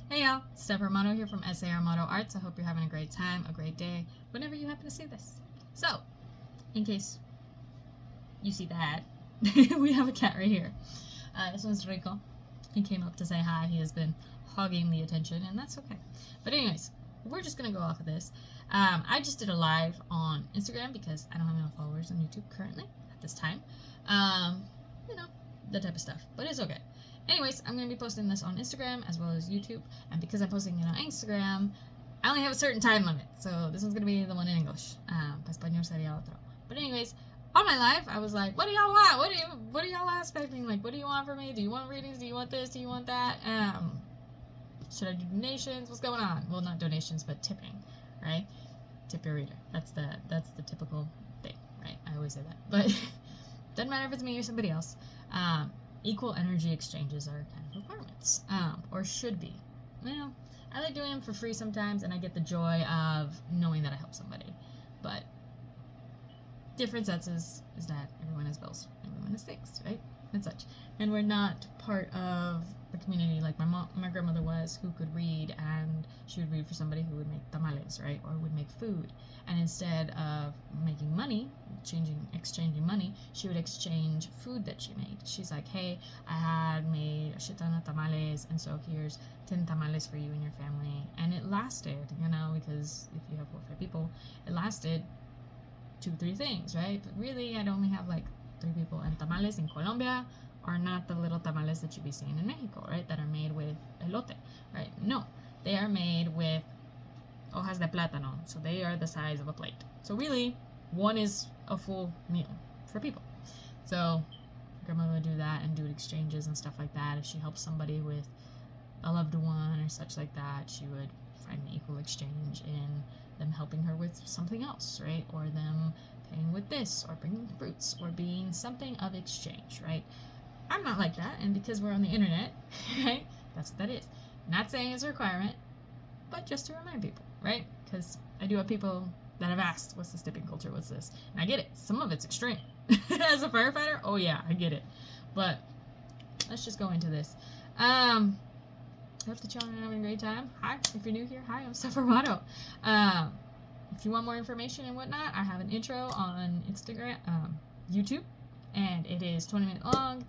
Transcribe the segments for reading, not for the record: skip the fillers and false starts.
Hey y'all, Steph Armato here from SA Armato Arts. I hope you're having a great time, a great day, whenever you happen to see this. So, in case you see that, we have a cat right here. This one's Rico. He came up to say hi. He has been hogging the attention, and that's okay. But anyways, we're just gonna go off of this. I just did a live on Instagram because I don't have enough followers on YouTube currently at this time. You know, that type of stuff. But it's okay. Anyways, I'm going to be posting this on Instagram as well as YouTube. And because I'm posting it on Instagram, I only have a certain time limit. So this one's going to be the one in English. Español sería otro. But anyways, on my live, I was like, what do y'all want? What are y'all expecting? Like, what do you want from me? Do you want readings? Do you want this? Do you want that? Should I do donations? What's going on? Well, not donations, but tipping, right? Tip your reader. That's the typical thing, right? I always say that. But doesn't matter if it's me or somebody else. Equal energy exchanges are kind of requirements, or should be. Well, I like doing them for free sometimes, and I get the joy of knowing that I help somebody. But difference is that everyone has bills, everyone has things, right, and such. And we're not part of the community like my grandmother was, who could read, and she would read for somebody who would make tamales, right, or would make food. And instead of making money, exchanging money, she would exchange food that she made. She's like, hey, I had made a shit ton of tamales, and so here's 10 tamales for you and your family. And it lasted, because if you have 4 or 5 people, it lasted 2-3 things, right? But really, I'd only have like 3 people. And tamales in Colombia are not the little tamales that you be seeing in Mexico, right? That are made with elote, right? No, they are made with hojas de plátano, so they are the size of a plate. So really, one is a full meal for people. So grandma would do that and do exchanges and stuff like that. If she helps somebody with a loved one or such like that, she would find an equal exchange in them helping her with something else, right? Or them paying with this, or bringing fruits, or being something of exchange, right? I'm not like that, and because we're on the internet, right? That's what that is. Not saying it's a requirement, but just to remind people, right? Because I do have people that have asked, what's this tipping culture? What's this? And I get it. Some of it's extreme. As a firefighter, oh yeah, I get it. But let's just go into this. I hope that y'all are having a great time. Hi, if you're new here, hi, I'm Steph Armato. If you want more information and whatnot, I have an intro on Instagram, YouTube, and it is 20 minutes long,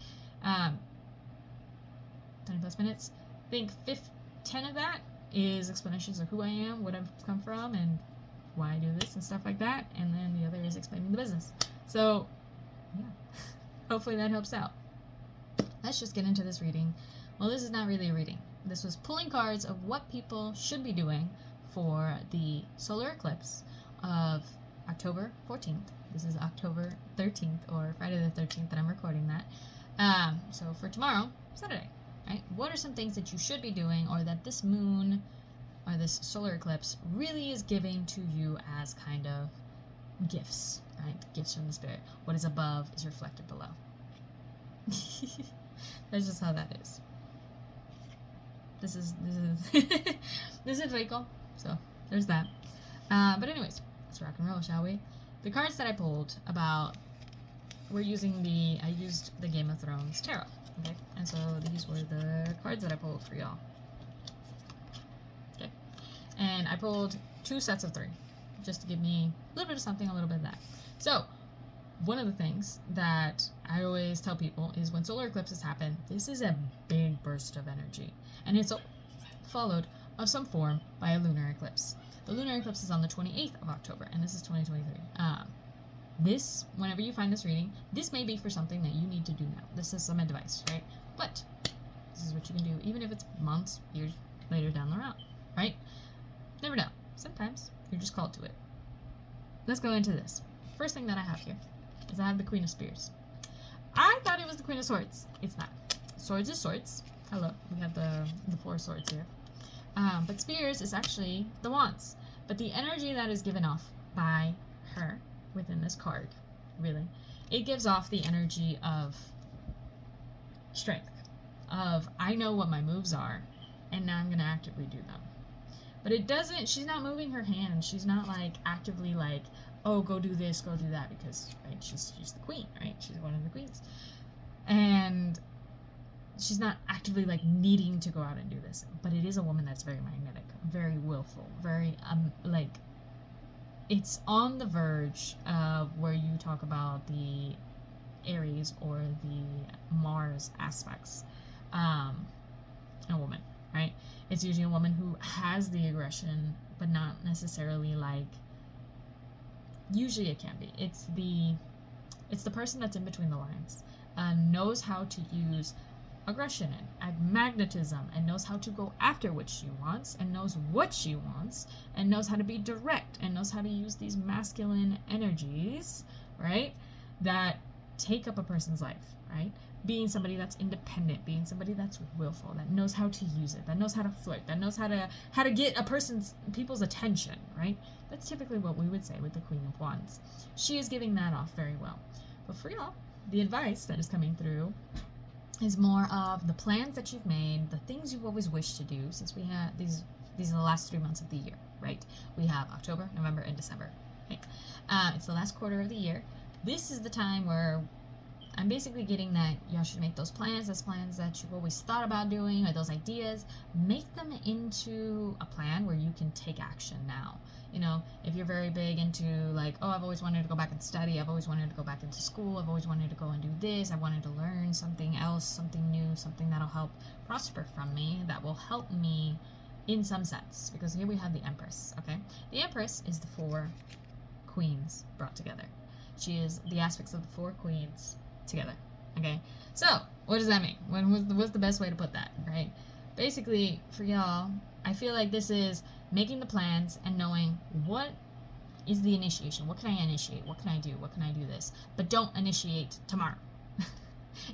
20 plus minutes. I think 10 of that is explanations of who I am, what I've come from, and why I do this and stuff like that. And then the other is explaining the business. So, yeah, hopefully that helps out. Let's just get into this reading. Well, this is not really a reading. This was pulling cards of what people should be doing for the solar eclipse of October 14th. This is October 13th, or Friday the 13th that I'm recording that. So for tomorrow, Saturday, right? What are some things that you should be doing, or that this moon or this solar eclipse really is giving to you as kind of gifts, right? Gifts from the spirit. What is above is reflected below. That's just how that is. This is this is Rico. So there's that. But anyways, let's rock and roll, shall we? The cards that I pulled I used the Game of Thrones tarot. Okay, and so these were the cards that I pulled for y'all. Okay, and I pulled 2 sets of 3, just to give me a little bit of something, a little bit of that. So one of the things that I always tell people is when solar eclipses happen, this is a big burst of energy, and it's followed of some form by a lunar eclipse. The lunar eclipse is on the 28th of October, and this is 2023. This, whenever you find this reading, this may be for something that you need to do now. This is some advice, right? But this is what you can do, even if it's months, years later down the road, right? Never know. Sometimes you're just called to it. Let's go into this. First thing that I have here is I have the Queen of Spears. I thought it was the Queen of Swords. It's not. Swords is swords. Hello. We have the 4 swords here. But Spears is actually the wands. But the energy that is given off by her within this card, really, it gives off the energy of strength. Of, I know what my moves are, and now I'm going to actively do them. But it doesn't, she's not moving her hand. She's not like actively like, oh, go do this, go do that, because, right, she's the queen, right? She's one of the queens. And she's not actively like needing to go out and do this, but it is a woman that's very magnetic, very willful, very like it's on the verge of where you talk about the Aries or the Mars aspects in a woman, right? It's usually a woman who has the aggression, but not necessarily like, usually it can be. It's the person that's in between the lines, knows how to use aggression and magnetism, and knows how to go after what she wants, and knows what she wants, and knows how to be direct, and knows how to use these masculine energies, right, that take up a person's life, right? Being somebody that's independent, being somebody that's willful, that knows how to use it, that knows how to flirt, that knows how to get people's attention, right? That's typically what we would say with the Queen of Wands. She is giving that off very well. But for y'all, the advice that is coming through is more of the plans that you've made, the things you've always wished to do, since we have these are the last 3 months of the year, right? We have October, November, and December. Okay? It's the last quarter of the year. This is the time where I'm basically getting that y'all should make those plans that you've always thought about doing, or those ideas, make them into a plan where you can take action now. You know, if you're very big into like, oh, I've always wanted to go back and study, I've always wanted to go back into school, I've always wanted to go and do this, I wanted to learn something else, something new, something that'll help prosper from me, that will help me in some sense. Because here we have the Empress, okay? The Empress is the 4 queens brought together. She is the aspects of the 4 queens together, okay? So, what does that mean? What's the best way to put that, right? Basically, for y'all, I feel like this is making the plans and knowing what is the initiation. What can I initiate? What can I do? What can I do this? But don't initiate tomorrow.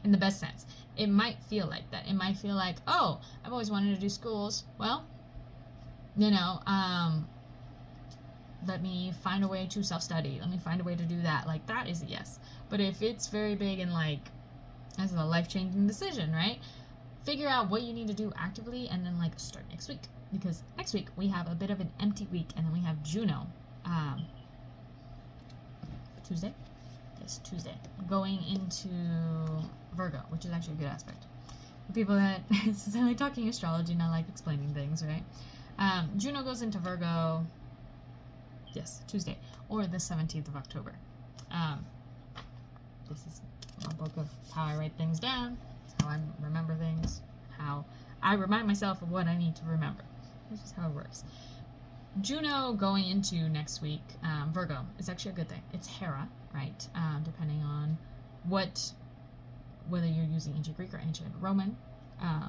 In the best sense. It might feel like that. It might feel like, oh, I've always wanted to do schools. Well, you know, let me find a way to self-study. Let me find a way to do that. Like, that is a yes. But if it's very big and like, that's a life-changing decision, right? Figure out what you need to do actively and then like start next week. Because next week we have a bit of an empty week, and then we have Juno. Tuesday? Yes, Tuesday. Going into Virgo, which is actually a good aspect. For people that, since I like talking astrology and I like explaining things, right? Juno goes into Virgo, yes, Tuesday, or the 17th of October. This is my book of how I write things down, how I remember things, how I remind myself of what I need to remember. This is how it works. Juno going into next week, Virgo, is actually a good thing. It's Hera, right? Depending on whether you're using ancient Greek or ancient Roman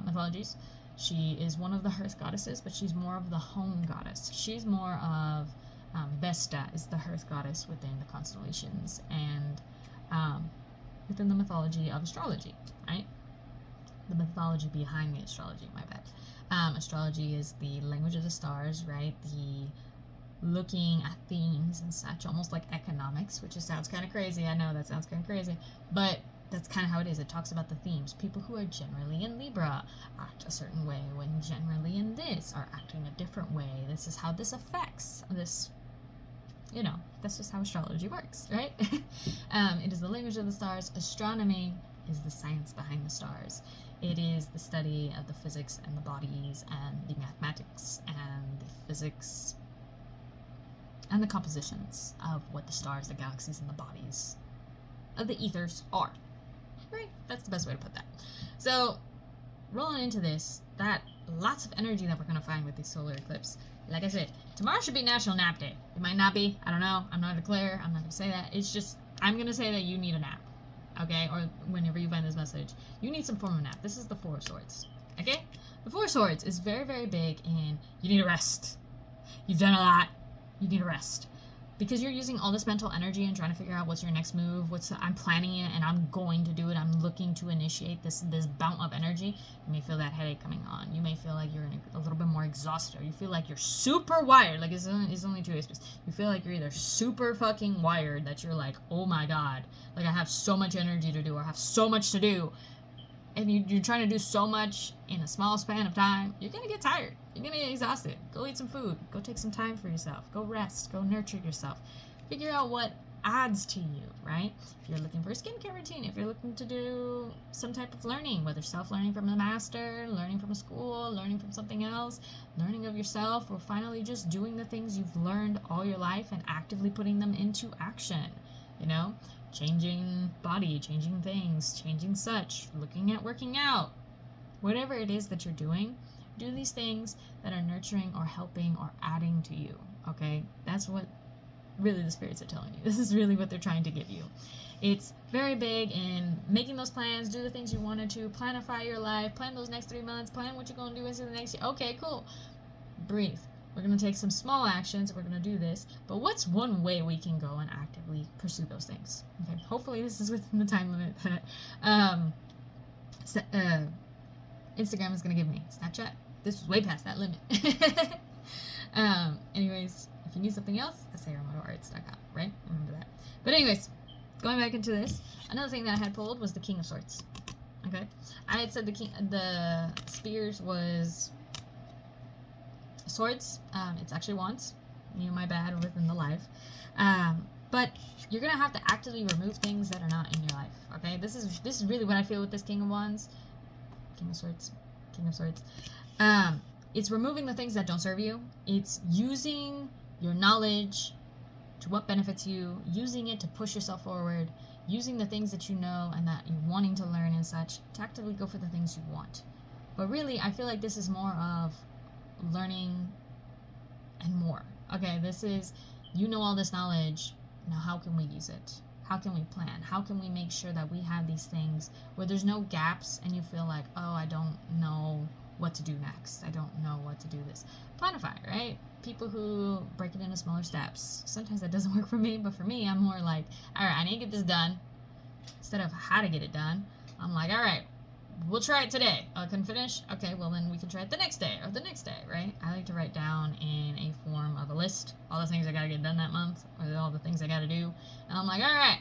mythologies. She is one of the hearth goddesses, but she's more of the home goddess. She's more of Vesta is the hearth goddess within the constellations and within the mythology of astrology, right? The mythology behind the astrology, my bad. Astrology is the language of the stars, right? The looking at themes and such, almost like economics, which just sounds kind of crazy. I know that sounds kind of crazy, but that's kind of how it is. It talks about the themes. People who are generally in Libra act a certain way, when generally in this are acting a different way. This is how this affects this. You know, that's just how astrology works, right? It is the language of the stars. Astronomy is the science behind the stars. It is the study of the physics and the bodies and the mathematics and the physics and the compositions of what the stars, the galaxies, and the bodies of the ethers are. Right? That's the best way to put that. So, rolling into this, that lots of energy that we're going to find with the solar eclipse. Like I said, tomorrow should be National Nap Day. It might not be. I don't know. I'm not a declare. I'm not going to say that. It's just, I'm going to say that you need a nap. Okay? Or whenever you find this message, you need some form of nap. This is the 4 of Swords. Okay? The 4 of Swords is very, very big in you need a rest. You've done a lot. You need a rest. Because you're using all this mental energy and trying to figure out what's your next move, I'm planning it and I'm going to do it. I'm looking to initiate this bout of energy. You may feel that headache coming on. You may feel like you're a little bit more exhausted. Or you feel like you're super wired. Like it's only 2 aspects. You feel like you're either super fucking wired that you're like, oh my god, like I have so much energy to do or I have so much to do. And you're trying to do so much in a small span of time, you're going to get tired. You're going to get exhausted. Go eat some food. Go take some time for yourself. Go rest. Go nurture yourself. Figure out what adds to you, right? If you're looking for a skincare routine, if you're looking to do some type of learning, whether self-learning from a master, learning from a school, learning from something else, learning of yourself, or finally just doing the things you've learned all your life and actively putting them into action, you know? Changing body, changing things, changing such, looking at working out, whatever it is that you're doing, do these things that are nurturing or helping or adding to you, okay? That's what really the spirits are telling you. This is really what they're trying to give you. It's very big in making those plans, do the things you wanted to, planify your life, plan those next 3 months, plan what you're going to do into the next year. Okay, cool. Breathe. We're going to take some small actions. We're going to do this. But what's one way we can go and actively pursue those things? Okay, hopefully this is within the time limit that Instagram is going to give me. Snapchat, this was way past that limit. Anyways, if you need something else, SARmotoarts.com, right? Remember that. But anyways, going back into this, another thing that I had pulled was the King of Swords. Okay? I had said the spears was swords. It's actually wands. My bad within the life. But you're gonna have to actively remove things that are not in your life. Okay? This is really what I feel with this King of Wands. King of Swords. It's removing the things that don't serve you. It's using your knowledge to what benefits you, using it to push yourself forward, using the things that you know and that you're wanting to learn and such to actively go for the things you want. But really, I feel like this is more of learning and more. Okay, this is, you know all this knowledge, now how can we use it? How can we plan? How can we make sure that we have these things where there's no gaps and you feel like, oh, I don't know what to do next. I don't know what to do this. Planify, right? People who break it into smaller steps. Sometimes that doesn't work for me, but for me, I'm more like, all right, I need to get this done. Instead of how to get it done, I'm like, all right, we'll try it today. I couldn't finish? Okay, well then we can try it the next day or the next day, right? I like to write down in a form of a list all the things I gotta get done that month or all the things I gotta do. And I'm like, all right,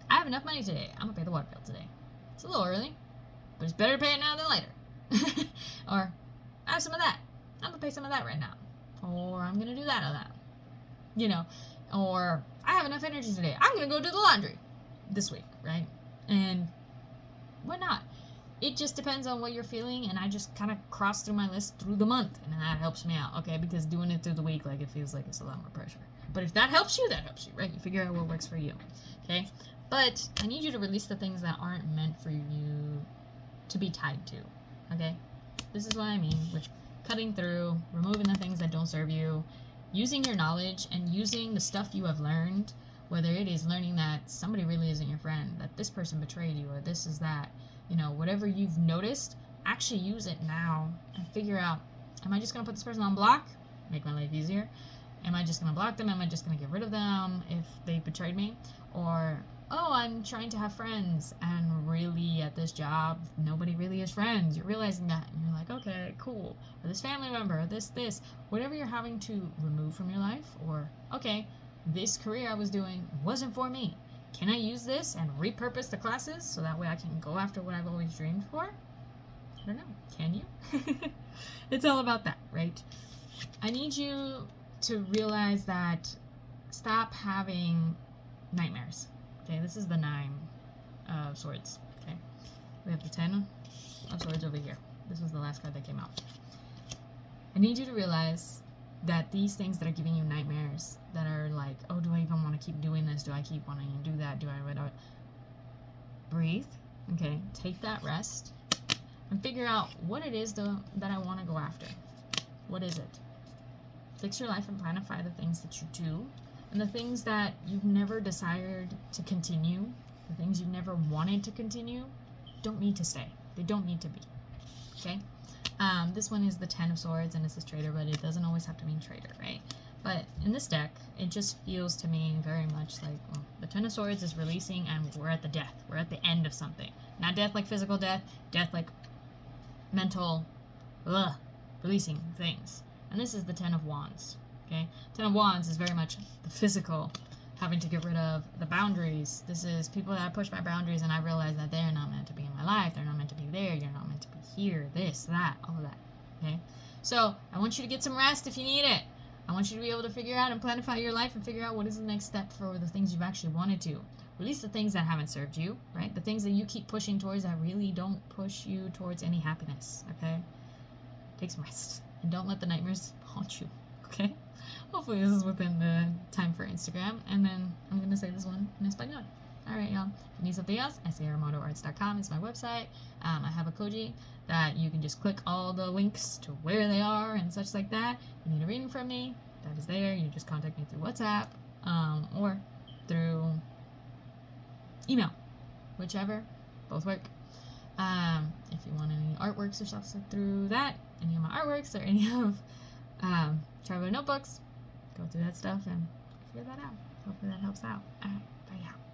I have enough money today. I'm gonna pay the water bill today. It's a little early, but it's better to pay it now than later. Or I have some of that. I'm gonna pay some of that right now. Or I'm gonna do that or that. You know, or I have enough energy today. I'm gonna go do the laundry this week, right? And why not? It just depends on what you're feeling, and I just kind of cross through my list through the month, and that helps me out, okay? Because doing it through the week, like, it feels like it's a lot more pressure. But if that helps you, right? You figure out what works for you, okay? But I need you to release the things that aren't meant for you to be tied to, okay? This is what I mean with cutting through, removing the things that don't serve you, using your knowledge and using the stuff you have learned, whether it is learning that somebody really isn't your friend, that this person betrayed you, or this is that, you know, whatever you've noticed, actually use it now and figure out, am I just going to put this person on block? Make my life easier. Am I just going to block them? Am I just going to get rid of them if they betrayed me? Or, oh, I'm trying to have friends, and really at this job, nobody really is friends. You're realizing that, and you're like, okay, cool. Or this family member, or this, whatever you're having to remove from your life, or, okay, this career I was doing wasn't for me. Can I use this and repurpose the classes so that way I can go after what I've always dreamed for? I don't know. Can you? It's all about that, right? I need you to realize that stop having nightmares. Okay, this is the 9 of Swords. Okay, we have the 10 of Swords over here. This was the last card that came out. I need you to realize that these things that are giving you nightmares, that are like, oh, do I even want to keep doing this? Do I keep wanting to do that? Breathe, okay? Take that rest and figure out what it is that I want to go after. What is it? Fix your life and planify the things that you do and the things that you've never desired to continue, the things you've never wanted to continue, don't need to stay. They don't need to be, okay? This one is the 10 of Swords, and it says traitor, but it doesn't always have to mean traitor, right? But in this deck, it just feels to me very much like, well, the 10 of Swords is releasing, and we're at the death. We're at the end of something. Not death like physical death, death like mental, releasing things. And this is the 10 of Wands, okay? 10 of Wands is very much the physical, having to get rid of the boundaries. This is people that push my boundaries, and I realize that they're not meant to be in my life. They're not meant to be there. You're not meant to be here. This, that, all of that. Okay? So I want you to get some rest if you need it. I want you to be able to figure out and planify your life and figure out what is the next step for the things you've actually wanted to. Release the things that haven't served you, right? The things that you keep pushing towards that really don't push you towards any happiness, okay? Take some rest. And don't let the nightmares haunt you, okay? Hopefully this is within the time for Instagram. And then I'm going to say this one in Espanol. All right, y'all. If you need something else, saramadoarts.com is my website. I have a Koji that you can just click all the links to where they are and such like that. If you need a reading from me, that is there. You just contact me through WhatsApp or through email, whichever. Both work. If you want any artworks or stuff through that, any of my artworks or any of Traveler notebooks, go through that stuff and figure that out. Hopefully that helps out. All right, bye, y'all.